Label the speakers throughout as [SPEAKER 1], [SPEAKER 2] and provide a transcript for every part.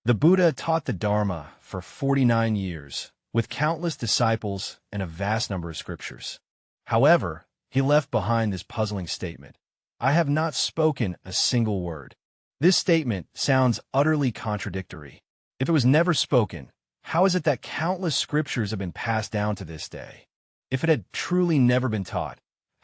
[SPEAKER 1] The Buddha taught the Dharma for 49 years, with countless disciples and a vast number of scriptures. However, he left behind this puzzling statement: "I have not spoken a single word." This statement sounds utterly contradictory. If it was never spoken, how is it that countless scriptures have been passed down to this day? If it had truly never been taught,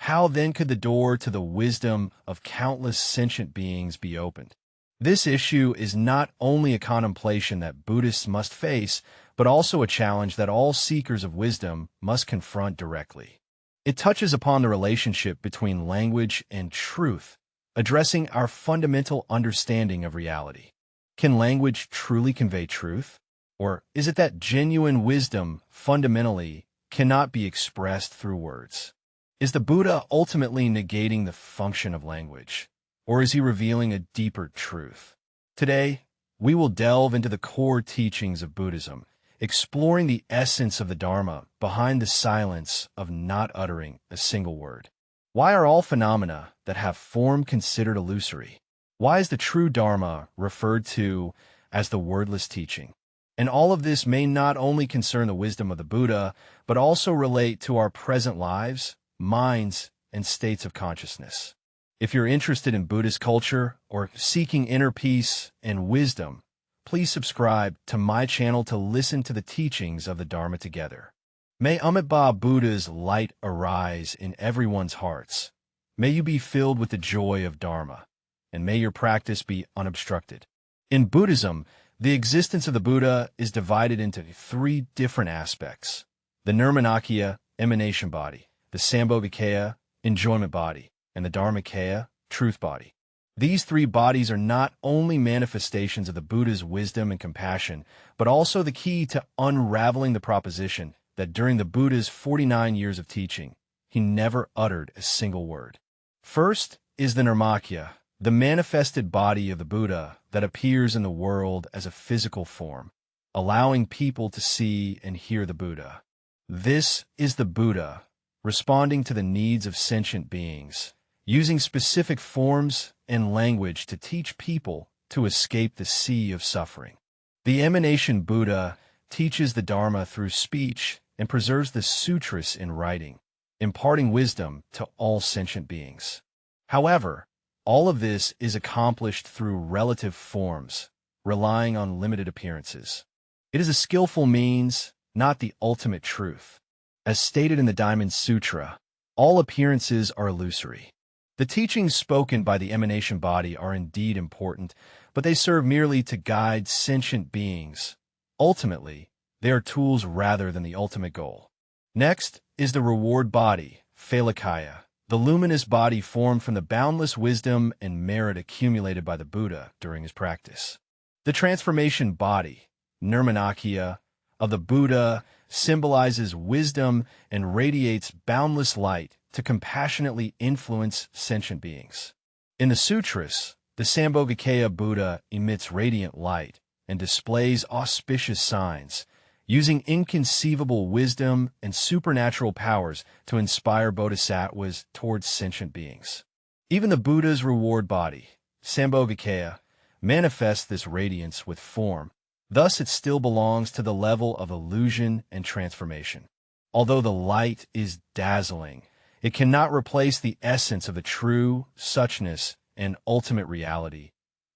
[SPEAKER 1] how then could the door to the wisdom of countless sentient beings be opened? This issue is not only a contemplation that Buddhists must face, but also a challenge that all seekers of wisdom must confront directly. It touches upon the relationship between language and truth, addressing our fundamental understanding of reality. Can language truly convey truth? Or is it that genuine wisdom fundamentally cannot be expressed through words? Is the Buddha ultimately negating the function of language? Or is he revealing a deeper truth? Today, we will delve into the core teachings of Buddhism, exploring the essence of the Dharma behind the silence of not uttering a single word. Why are all phenomena that have form considered illusory? Why is the true Dharma referred to as the wordless teaching? And all of this may not only concern the wisdom of the Buddha, but also relate to our present lives, minds, and states of consciousness. If you're interested in Buddhist culture or seeking inner peace and wisdom, please subscribe to my channel to listen to the teachings of the Dharma together. May Amitabha Buddha's light arise in everyone's hearts. May you be filled with the joy of Dharma, and may your practice be unobstructed. In Buddhism, the existence of the Buddha is divided into three different aspects: the Nirmanakaya, emanation body; the Sambhogakaya, enjoyment body; and the Dharmakaya, truth body. These three bodies are not only manifestations of the Buddha's wisdom and compassion, but also the key to unraveling the proposition that during the Buddha's 49 years of teaching, he never uttered a single word. First is the Nirmakaya, the manifested body of the Buddha that appears in the world as a physical form, allowing people to see and hear the Buddha. This is the Buddha responding to the needs of sentient beings, using specific forms and language to teach people to escape the sea of suffering. The emanation Buddha teaches the Dharma through speech and preserves the sutras in writing, imparting wisdom to all sentient beings. However, all of this is accomplished through relative forms, relying on limited appearances. It is a skillful means, not the ultimate truth. As stated in the Diamond Sutra, all appearances are illusory. The teachings spoken by the emanation body are indeed important, but they serve merely to guide sentient beings. Ultimately, they are tools rather than the ultimate goal. Next is the reward body, Phalakaya, the luminous body formed from the boundless wisdom and merit accumulated by the Buddha during his practice. The transformation body, Nirmanakaya, of the Buddha symbolizes wisdom and radiates boundless light to compassionately influence sentient beings. In the sutras, the Sambhogakaya Buddha emits radiant light and displays auspicious signs, using inconceivable wisdom and supernatural powers to inspire bodhisattvas towards sentient beings. Even the Buddha's reward body, Sambhogakaya, manifests this radiance with form. Thus, it still belongs to the level of illusion and transformation. Although the light is dazzling, it cannot replace the essence of the true suchness and ultimate reality.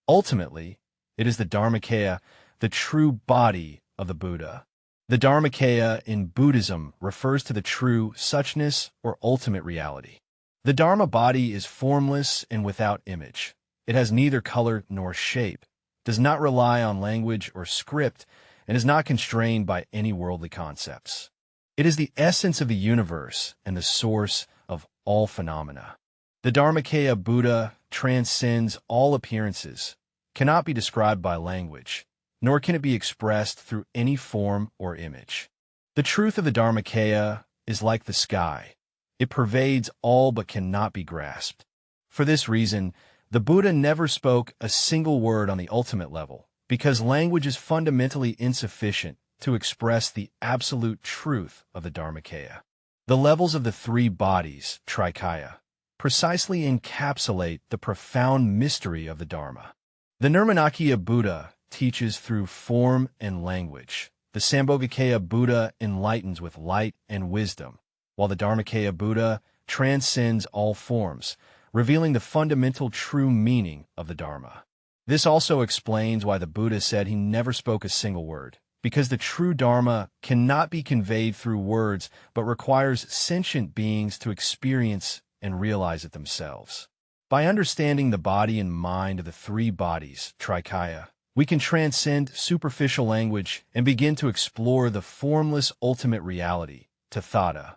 [SPEAKER 1] Ultimately, it is the Dharmakaya, the true body of the Buddha. The Dharmakaya in Buddhism refers to the true suchness or ultimate reality. The Dharma body is formless and without image. It has neither color nor shape, does not rely on language or script, and is not constrained by any worldly concepts. It is the essence of the universe and the source of all phenomena. The Dharmakaya Buddha transcends all appearances, cannot be described by language, nor can it be expressed through any form or image. The truth of the Dharmakaya is like the sky. It pervades all but cannot be grasped. For this reason, the Buddha never spoke a single word on the ultimate level, because language is fundamentally insufficient to express the absolute truth of the Dharmakaya. The levels of the three bodies, Trikaya, precisely encapsulate the profound mystery of the Dharma. The Nirmanakaya Buddha teaches through form and language. The Sambhogakaya Buddha enlightens with light and wisdom, while the Dharmakaya Buddha transcends all forms, revealing the fundamental true meaning of the Dharma. This also explains why the Buddha said he never spoke a single word, because the true Dharma cannot be conveyed through words but requires sentient beings to experience and realize it themselves. By understanding the body and mind of the three bodies, Trikaya, we can transcend superficial language and begin to explore the formless ultimate reality, Tathata.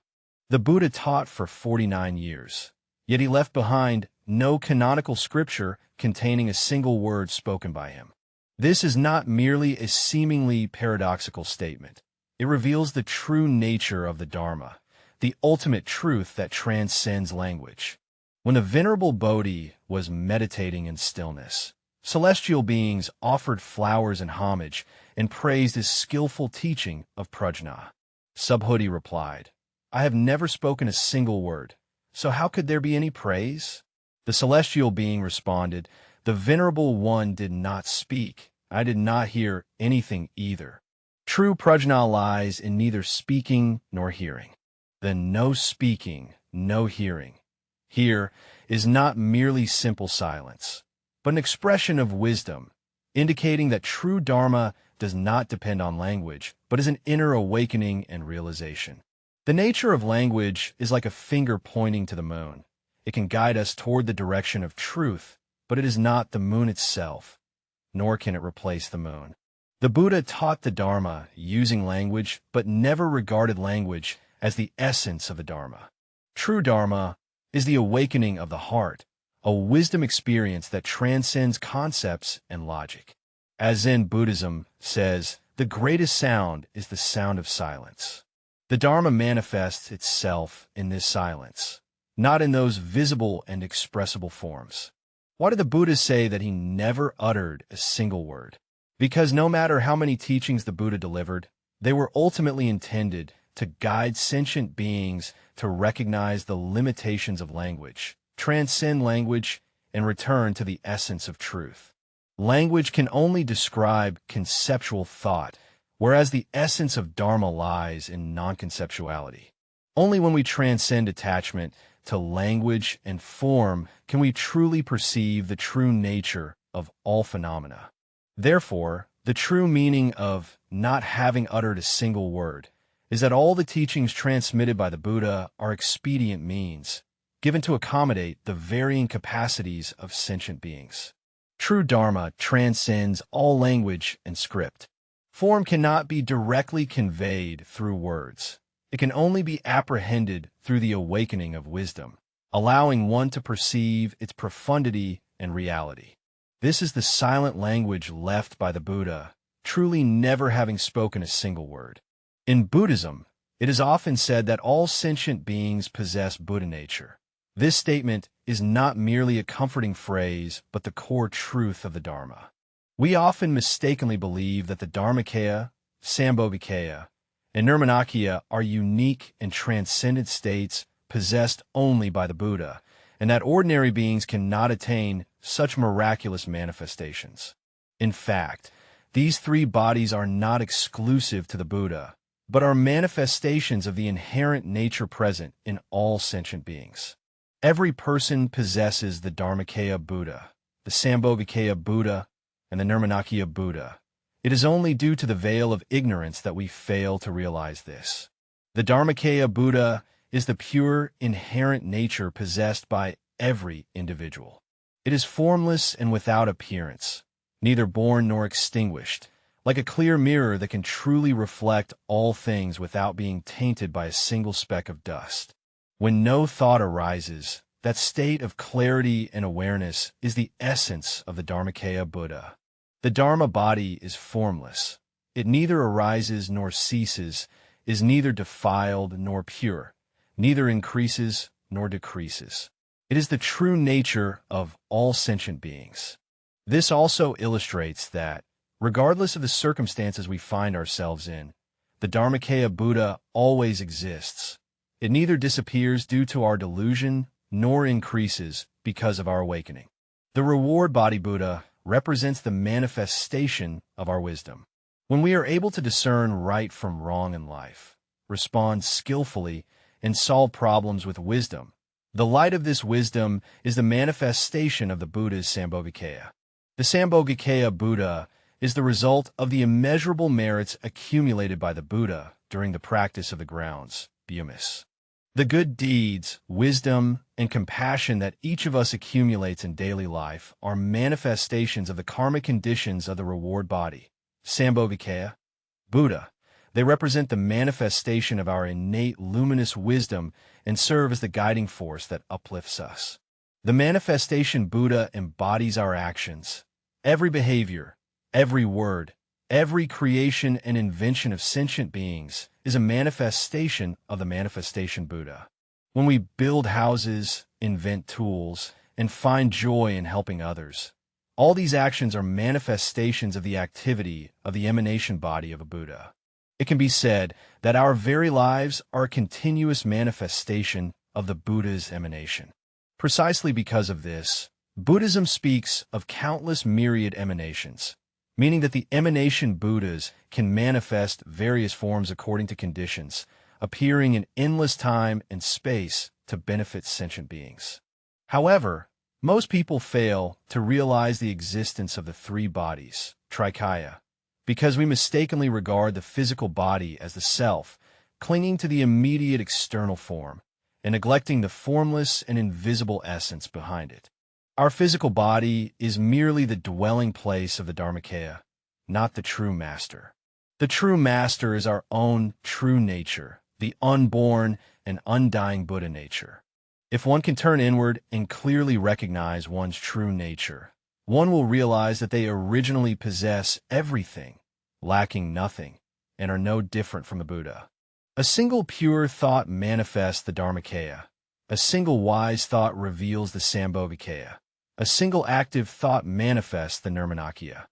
[SPEAKER 1] The Buddha taught for 49 years, yet he left behind no canonical scripture containing a single word spoken by him. This is not merely a seemingly paradoxical statement. It reveals the true nature of the Dharma, the ultimate truth that transcends language. When the Venerable Bodhi was meditating in stillness, celestial beings offered flowers and homage and praised his skillful teaching of prajna. Subhuti replied, "I have never spoken a single word, so how could there be any praise?" The celestial being responded, "The Venerable One did not speak. I did not hear anything either. True prajna lies in neither speaking nor hearing. Then no speaking, no hearing. Here is not merely simple silence, but an expression of wisdom, indicating that true Dharma does not depend on language, but is an inner awakening and realization. The nature of language is like a finger pointing to the moon. It can guide us toward the direction of truth, but it is not the moon itself, nor can it replace the moon. The Buddha taught the Dharma using language, but never regarded language as the essence of the Dharma. True Dharma is the awakening of the heart, a wisdom experience that transcends concepts and logic. As Zen Buddhism says, the greatest sound is the sound of silence. The Dharma manifests itself in this silence, not in those visible and expressible forms. Why did the Buddha say that he never uttered a single word? Because no matter how many teachings the Buddha delivered, they were ultimately intended to guide sentient beings to recognize the limitations of language, transcend language, and return to the essence of truth. Language can only describe conceptual thought, whereas the essence of Dharma lies in non-conceptuality. Only when we transcend attachment to language and form can we truly perceive the true nature of all phenomena. Therefore, the true meaning of not having uttered a single word is that all the teachings transmitted by the Buddha are expedient means, given to accommodate the varying capacities of sentient beings. True Dharma transcends all language and script. Form cannot be directly conveyed through words. It can only be apprehended through the awakening of wisdom, allowing one to perceive its profundity and reality. This is the silent language left by the Buddha, truly never having spoken a single word. In Buddhism, it is often said that all sentient beings possess Buddha nature. This statement is not merely a comforting phrase, but the core truth of the Dharma. We often mistakenly believe that the Dharmakaya, Sambhogakaya, and Nirmanakaya are unique and transcendent states possessed only by the Buddha, and that ordinary beings cannot attain such miraculous manifestations. In fact, these three bodies are not exclusive to the Buddha, but are manifestations of the inherent nature present in all sentient beings. Every person possesses the Dharmakaya Buddha, the Sambhogakaya Buddha, and the Nirmanakaya Buddha. It is only due to the veil of ignorance that we fail to realize this. The Dharmakaya Buddha is the pure, inherent nature possessed by every individual. It is formless and without appearance, neither born nor extinguished, like a clear mirror that can truly reflect all things without being tainted by a single speck of dust. When no thought arises, that state of clarity and awareness is the essence of the Dharmakaya Buddha. The Dharma body is formless. It neither arises nor ceases, is neither defiled nor pure, neither increases nor decreases. It is the true nature of all sentient beings. This also illustrates that, regardless of the circumstances we find ourselves in, the Dharmakaya Buddha always exists. It neither disappears due to our delusion nor increases because of our awakening. The Reward Body Buddha represents the manifestation of our wisdom. When we are able to discern right from wrong in life, respond skillfully, and solve problems with wisdom, the light of this wisdom is the manifestation of the Buddha's Sambhogakaya. The Sambhogakaya Buddha is the result of the immeasurable merits accumulated by the Buddha during the practice of the grounds, bhumis. The good deeds, wisdom, and compassion that each of us accumulates in daily life are manifestations of the karmic conditions of the reward body, Sambhogakaya, Buddha. They represent the manifestation of our innate luminous wisdom and serve as the guiding force that uplifts us. The manifestation Buddha embodies our actions. Every behavior, every word, every creation and invention of sentient beings is a manifestation of the manifestation Buddha. When we build houses, invent tools, and find joy in helping others, all these actions are manifestations of the activity of the emanation body of a Buddha. It can be said that our very lives are a continuous manifestation of the Buddha's emanation. Precisely because of this, Buddhism speaks of countless myriad emanations, meaning that the emanation Buddhas can manifest various forms according to conditions, appearing in endless time and space to benefit sentient beings. However, most people fail to realize the existence of the three bodies, Trikaya, because we mistakenly regard the physical body as the self, clinging to the immediate external form, and neglecting the formless and invisible essence behind it. Our physical body is merely the dwelling place of the Dharmakaya, not the true master. The true master is our own true nature, the unborn and undying Buddha nature. If one can turn inward and clearly recognize one's true nature, one will realize that they originally possess everything, lacking nothing, and are no different from the Buddha. A single pure thought manifests the Dharmakaya. A single wise thought reveals the Sambhogakaya. A single active thought manifests the Nirmanakaya.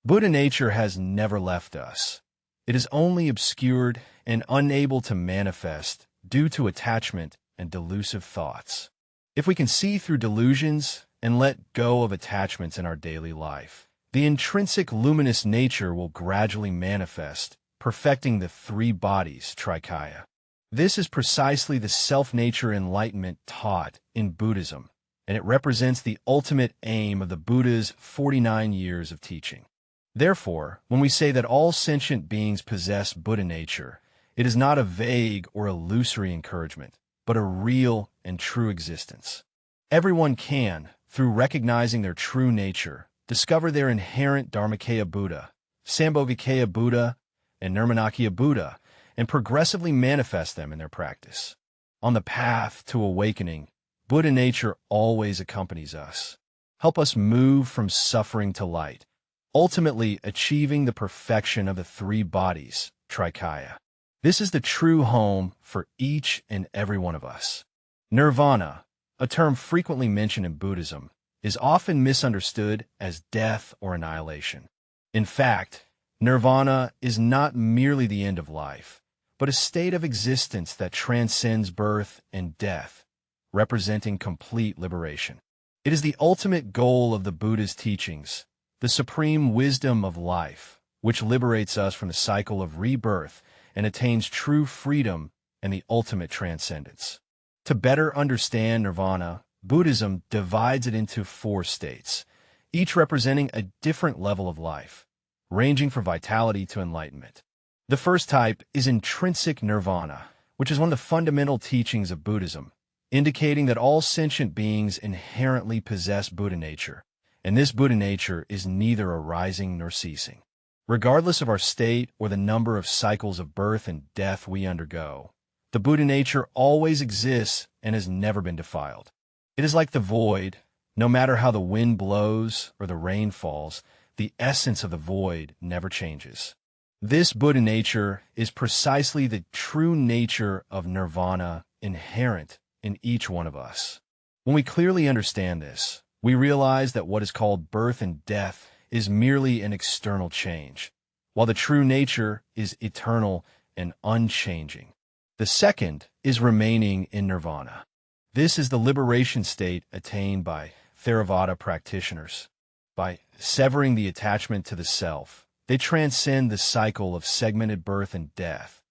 [SPEAKER 1] Buddha nature has never left us. It is only obscured and unable to manifest due to attachment and delusive thoughts. If we can see through delusions and let go of attachments in our daily life, the intrinsic luminous nature will gradually manifest, perfecting the three bodies, Trikaya. This is precisely the self-nature enlightenment taught in Buddhism, and it represents the ultimate aim of the Buddha's 49 years of teaching. Therefore, when we say that all sentient beings possess Buddha nature, it is not a vague or illusory encouragement, but a real and true existence. Everyone can, through recognizing their true nature, discover their inherent Dharmakaya Buddha, Sambhogakaya Buddha, and Nirmanakaya Buddha, and progressively manifest them in their practice. On the path to awakening, Buddha nature always accompanies us. Help us move from suffering to light, ultimately achieving the perfection of the three bodies, Trikaya. This is the true home for each and every one of us. Nirvana, a term frequently mentioned in Buddhism, is often misunderstood as death or annihilation. In fact, Nirvana is not merely the end of life, but a state of existence that transcends birth and death, representing complete liberation. It is the ultimate goal of the Buddha's teachings, the supreme wisdom of life, which liberates us from the cycle of rebirth and attains true freedom and the ultimate transcendence. To better understand Nirvana, Buddhism divides it into 4 states, each representing a different level of life, ranging from vitality to enlightenment. The first type is intrinsic nirvana, which is one of the fundamental teachings of Buddhism, indicating that all sentient beings inherently possess Buddha nature, and this Buddha nature is neither arising nor ceasing. Regardless of our state or the number of cycles of birth and death we undergo, the Buddha nature always exists and has never been defiled. It is like the void. No matter how the wind blows or the rain falls, the essence of the void never changes. This Buddha nature is precisely the true nature of nirvana inherent in each one of us. When we clearly understand this, we realize that what is called birth and death is merely an external change, while the true nature is eternal and unchanging. The second is remaining in nirvana. This is the liberation state attained by Theravada practitioners. By severing the attachment to the self, they transcend the cycle of segmented birth and death,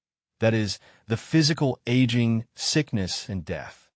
[SPEAKER 1] that is, the physical aging, sickness, and death.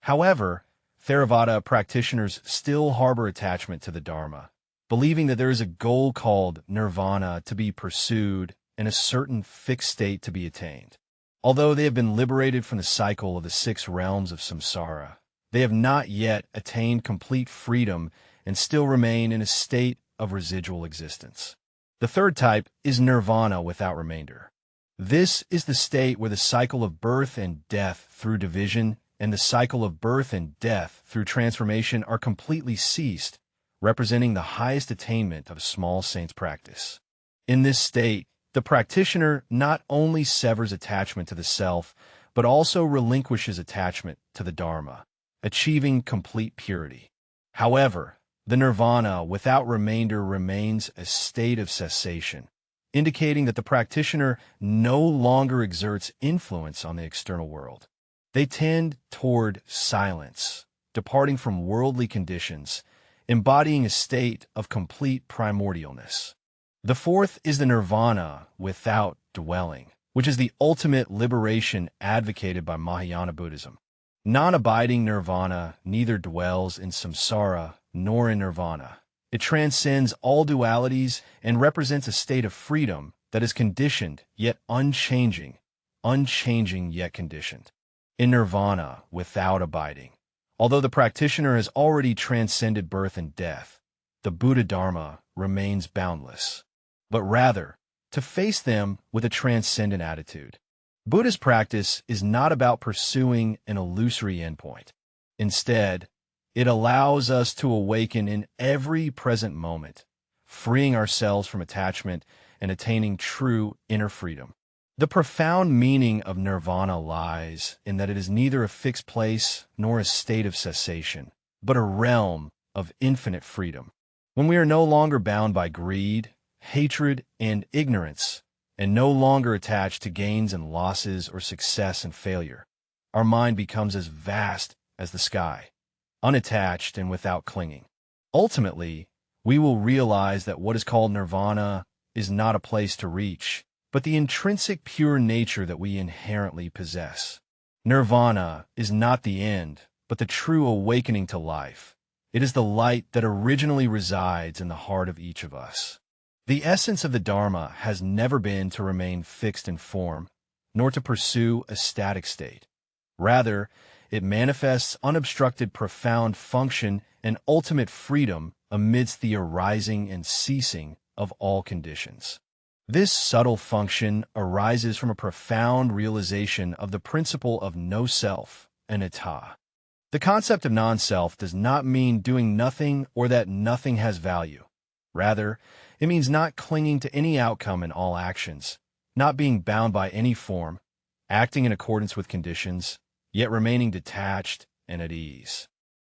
[SPEAKER 1] However, Theravada practitioners still harbor attachment to the Dharma, believing that there is a goal called Nirvana to be pursued and a certain fixed state to be attained. Although they have been liberated from the cycle of the 6 realms of samsara, they have not yet attained complete freedom and still remain in a state of residual existence. The third type is Nirvana without remainder. This is the state where the cycle of birth and death through division and the cycle of birth and death through transformation are completely ceased, representing the highest attainment of a small saint's practice. In this state, the practitioner not only severs attachment to the self, but also relinquishes attachment to the Dharma, achieving complete purity. However, the Nirvana without remainder remains a state of cessation, indicating that the practitioner no longer exerts influence on the external world. They tend toward silence, departing from worldly conditions, embodying a state of complete primordialness. The fourth is the Nirvana without dwelling, which is the ultimate liberation advocated by Mahayana Buddhism. Non-abiding Nirvana neither dwells in samsara nor in Nirvana. It transcends all dualities and represents a state of freedom that is conditioned yet unchanging, unchanging yet conditioned. In Nirvana without abiding, although the practitioner has already transcended birth and death, the Buddha Dharma remains boundless, but rather to face them with a transcendent attitude. Buddhist practice is not about pursuing an illusory endpoint. Instead, it allows us to awaken in every present moment, freeing ourselves from attachment and attaining true inner freedom. The profound meaning of nirvana lies in that it is neither a fixed place nor a state of cessation, but a realm of infinite freedom. When we are no longer bound by greed, hatred, and ignorance, and no longer attached to gains and losses or success and failure, our mind becomes as vast as the sky, unattached and without clinging. Ultimately, we will realize that what is called nirvana is not a place to reach, but the intrinsic pure nature that we inherently possess. Nirvana is not the end, but the true awakening to life. It is the light that originally resides in the heart of each of us. The essence of the Dharma has never been to remain fixed in form, nor to pursue a static state. Rather, it manifests unobstructed profound function and ultimate freedom amidst the arising and ceasing of all conditions. This subtle function arises from a profound realization of the principle of no self, anatta. The concept of non-self does not mean doing nothing or that nothing has value. Rather, it means not clinging to any outcome in all actions, not being bound by any form, acting in accordance with conditions, yet remaining detached and at ease.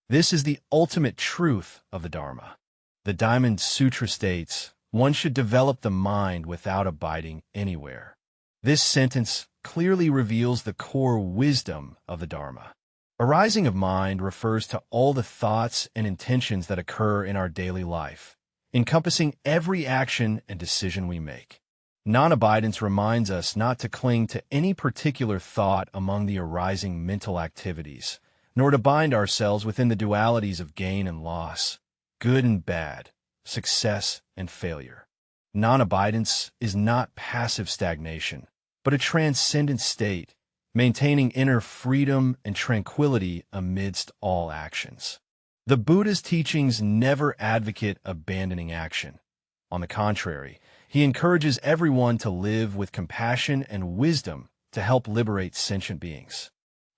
[SPEAKER 1] This is the ultimate truth of the Dharma. The Diamond Sutra states, "One should develop the mind without abiding anywhere." This sentence clearly reveals the core wisdom of the Dharma. Arising of mind refers to all the thoughts and intentions that occur in our daily life, encompassing every action and decision we make. Non-abidance reminds us not to cling to any particular thought among the arising mental activities, nor to bind ourselves within the dualities of gain and loss, good and bad, success and failure. Non-abidance is not passive stagnation, but a transcendent state, maintaining inner freedom and tranquility amidst all actions. The Buddha's teachings never advocate abandoning action. On the contrary, he encourages everyone to live with compassion and wisdom to help liberate sentient beings.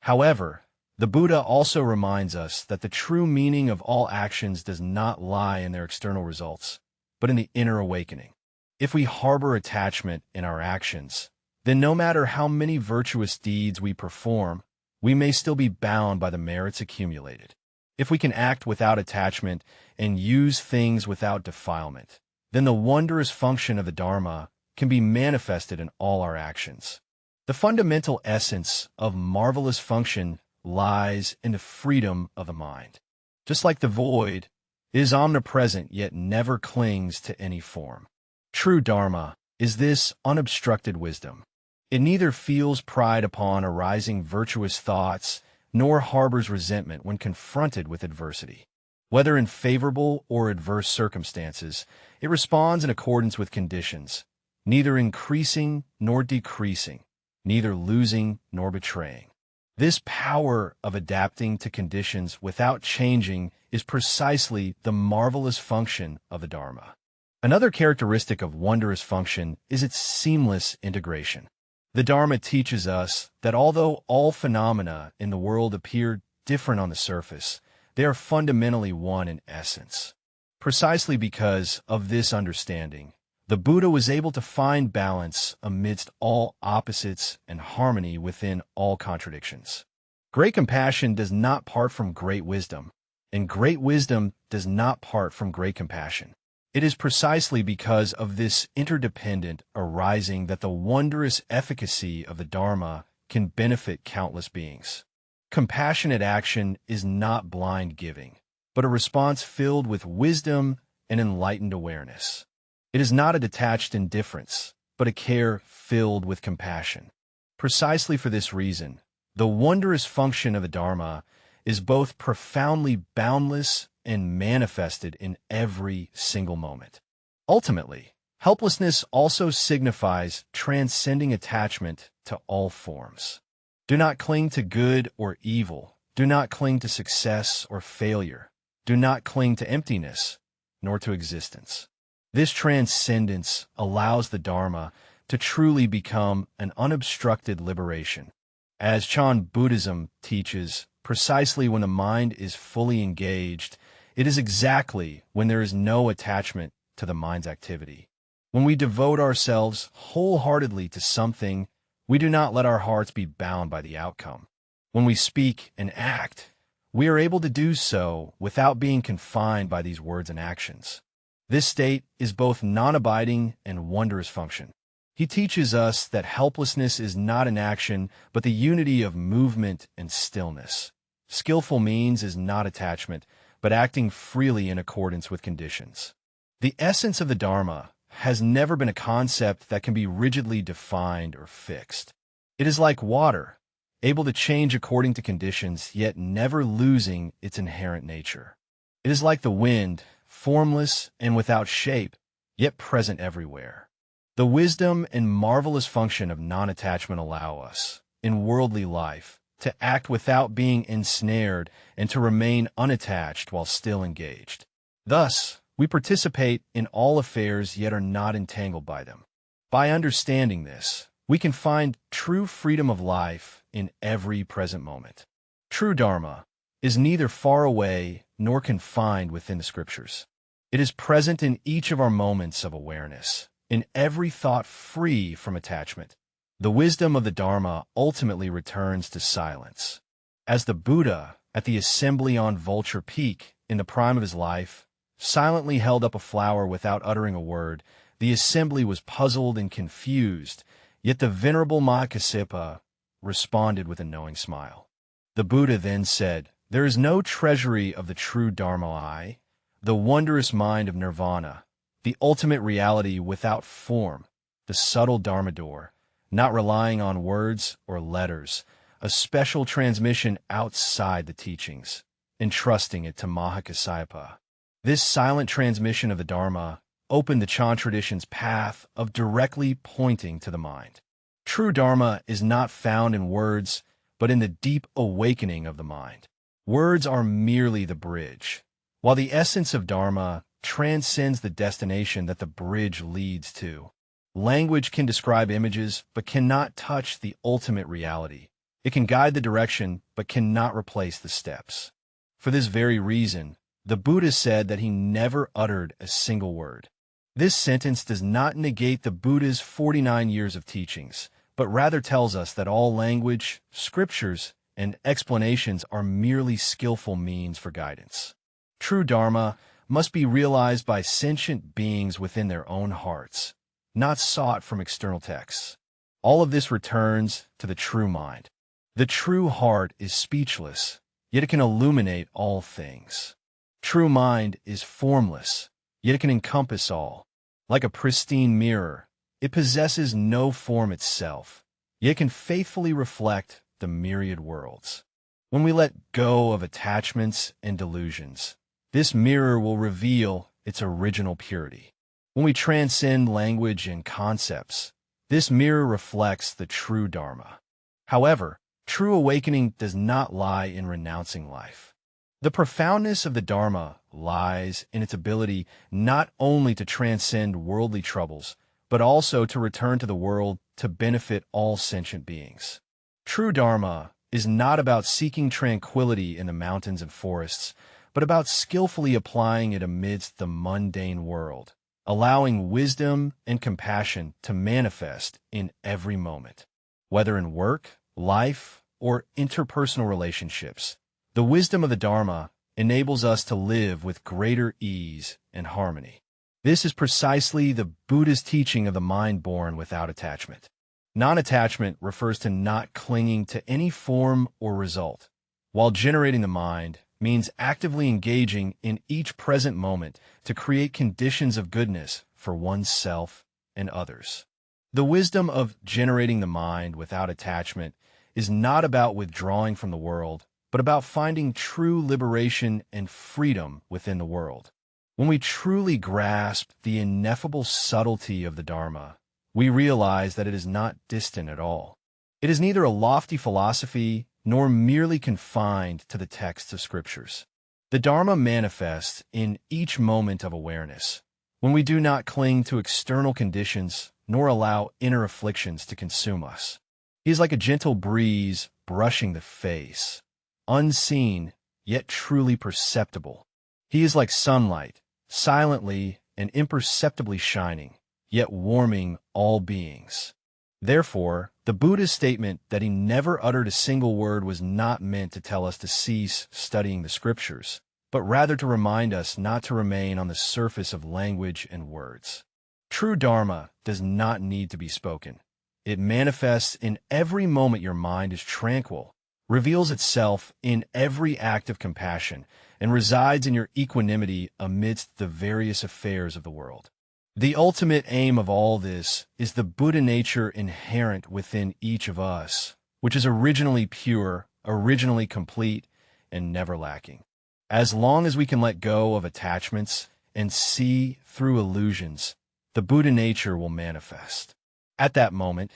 [SPEAKER 1] However, the Buddha also reminds us that the true meaning of all actions does not lie in their external results, but in the inner awakening. If we harbor attachment in our actions, then no matter how many virtuous deeds we perform, we may still be bound by the merits accumulated. If we can act without attachment and use things without defilement, then the wondrous function of the Dharma can be manifested in all our actions. The fundamental essence of marvelous function lies in the freedom of the mind. Just like the void, It is omnipresent yet never clings to any form. True Dharma is this unobstructed wisdom. It neither feels pride upon arising virtuous thoughts nor harbors resentment when confronted with adversity. Whether in favorable or adverse circumstances, it responds in accordance with conditions, neither increasing nor decreasing, neither losing nor betraying. This power of adapting to conditions without changing is precisely the marvelous function of the Dharma. Another characteristic of wondrous function is its seamless integration. The Dharma teaches us that although all phenomena in the world appear different on the surface, they are fundamentally one in essence. Precisely because of this understanding, the Buddha was able to find balance amidst all opposites and harmony within all contradictions. Great compassion does not part from great wisdom, and great wisdom does not part from great compassion. It is precisely because of this interdependent arising that the wondrous efficacy of the Dharma can benefit countless beings. Compassionate action is not blind giving, but a response filled with wisdom and enlightened awareness. It is not a detached indifference, but a care filled with compassion. Precisely for this reason, the wondrous function of the Dharma is both profoundly boundless and manifested in every single moment. Ultimately, helplessness also signifies transcending attachment to all forms. Do not cling to good or evil. Do not cling to success or failure. Do not cling to emptiness, nor to existence. This transcendence allows the Dharma to truly become an unobstructed liberation. As Chan Buddhism teaches, precisely when the mind is fully engaged, it is exactly when there is no attachment to the mind's activity. When we devote ourselves wholeheartedly to something, we do not let our hearts be bound by the outcome. When we speak and act, we are able to do so without being confined by these words and actions. This state is both non-abiding and wondrous function. He teaches us that helplessness is not an action, but the unity of movement and stillness. Skillful means is not attachment, but acting freely in accordance with conditions. The essence of the Dharma has never been a concept that can be rigidly defined or fixed. It is like water, able to change according to conditions, yet never losing its inherent nature. It is like the wind, formless and without shape, yet present everywhere. The wisdom and marvelous function of non-attachment allow us, in worldly life, to act without being ensnared and to remain unattached while still engaged. Thus, we participate in all affairs yet are not entangled by them. By understanding this, we can find true freedom of life in every present moment. True Dharma is neither far away nor confined within the scriptures. It is present in each of our moments of awareness, in every thought free from attachment. The wisdom of the Dharma ultimately returns to silence. As the Buddha, at the assembly on Vulture Peak, in the prime of his life, silently held up a flower without uttering a word, the assembly was puzzled and confused, yet the venerable Mahakassapa responded with a knowing smile. The Buddha then said, "There is no treasury of the true Dharma, the wondrous mind of Nirvana, the ultimate reality without form, the subtle Dharma door, not relying on words or letters, a special transmission outside the teachings, entrusting it to Mahakassapa." This silent transmission of the Dharma opened the Chan tradition's path of directly pointing to the mind. True Dharma is not found in words, but in the deep awakening of the mind. Words are merely the bridge, while the essence of Dharma transcends the destination that the bridge leads to. Language can describe images, but cannot touch the ultimate reality. It can guide the direction, but cannot replace the steps. For this very reason, the Buddha said that he never uttered a single word. This sentence does not negate the Buddha's 49 years of teachings, but rather tells us that all language, scriptures, and explanations are merely skillful means for guidance. True Dharma must be realized by sentient beings within their own hearts, not sought from external texts. All of this returns to the true mind. The true heart is speechless, yet it can illuminate all things. True mind is formless, yet it can encompass all. Like a pristine mirror, it possesses no form itself, yet can faithfully reflect the myriad worlds. When we let go of attachments and delusions, this mirror will reveal its original purity. When we transcend language and concepts, this mirror reflects the true Dharma. However, true awakening does not lie in renouncing life. The profoundness of the Dharma lies in its ability not only to transcend worldly troubles, but also to return to the world to benefit all sentient beings. True Dharma is not about seeking tranquility in the mountains and forests, but about skillfully applying it amidst the mundane world, allowing wisdom and compassion to manifest in every moment. Whether in work, life, or interpersonal relationships, the wisdom of the Dharma enables us to live with greater ease and harmony. This is precisely the Buddha's teaching of the mind born without attachment. Non-attachment refers to not clinging to any form or result, while generating the mind means actively engaging in each present moment to create conditions of goodness for oneself and others. The wisdom of generating the mind without attachment is not about withdrawing from the world, but about finding true liberation and freedom within the world. When we truly grasp the ineffable subtlety of the Dharma, we realize that it is not distant at all. It is neither a lofty philosophy nor merely confined to the texts of scriptures. The Dharma manifests in each moment of awareness, when we do not cling to external conditions nor allow inner afflictions to consume us. He is like a gentle breeze brushing the face, unseen yet truly perceptible. He is like sunlight, silently and imperceptibly shining, yet warming all beings. Therefore, the Buddha's statement that he never uttered a single word was not meant to tell us to cease studying the scriptures, but rather to remind us not to remain on the surface of language and words. True Dharma does not need to be spoken. It manifests in every moment your mind is tranquil, reveals itself in every act of compassion, and resides in your equanimity amidst the various affairs of the world. The ultimate aim of all this is the Buddha nature inherent within each of us, which is originally pure, originally complete, and never lacking. As long as we can let go of attachments and see through illusions, the Buddha nature will manifest. At that moment,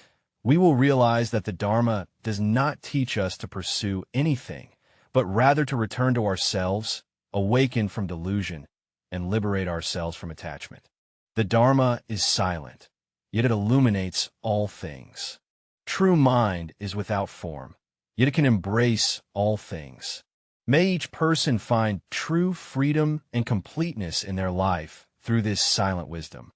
[SPEAKER 1] we will realize that the Dharma does not teach us to pursue anything, but rather to return to ourselves, awaken from delusion, and liberate ourselves from attachment. The Dharma is silent, yet it illuminates all things. True mind is without form, yet it can embrace all things. May each person find true freedom and completeness in their life through this silent wisdom.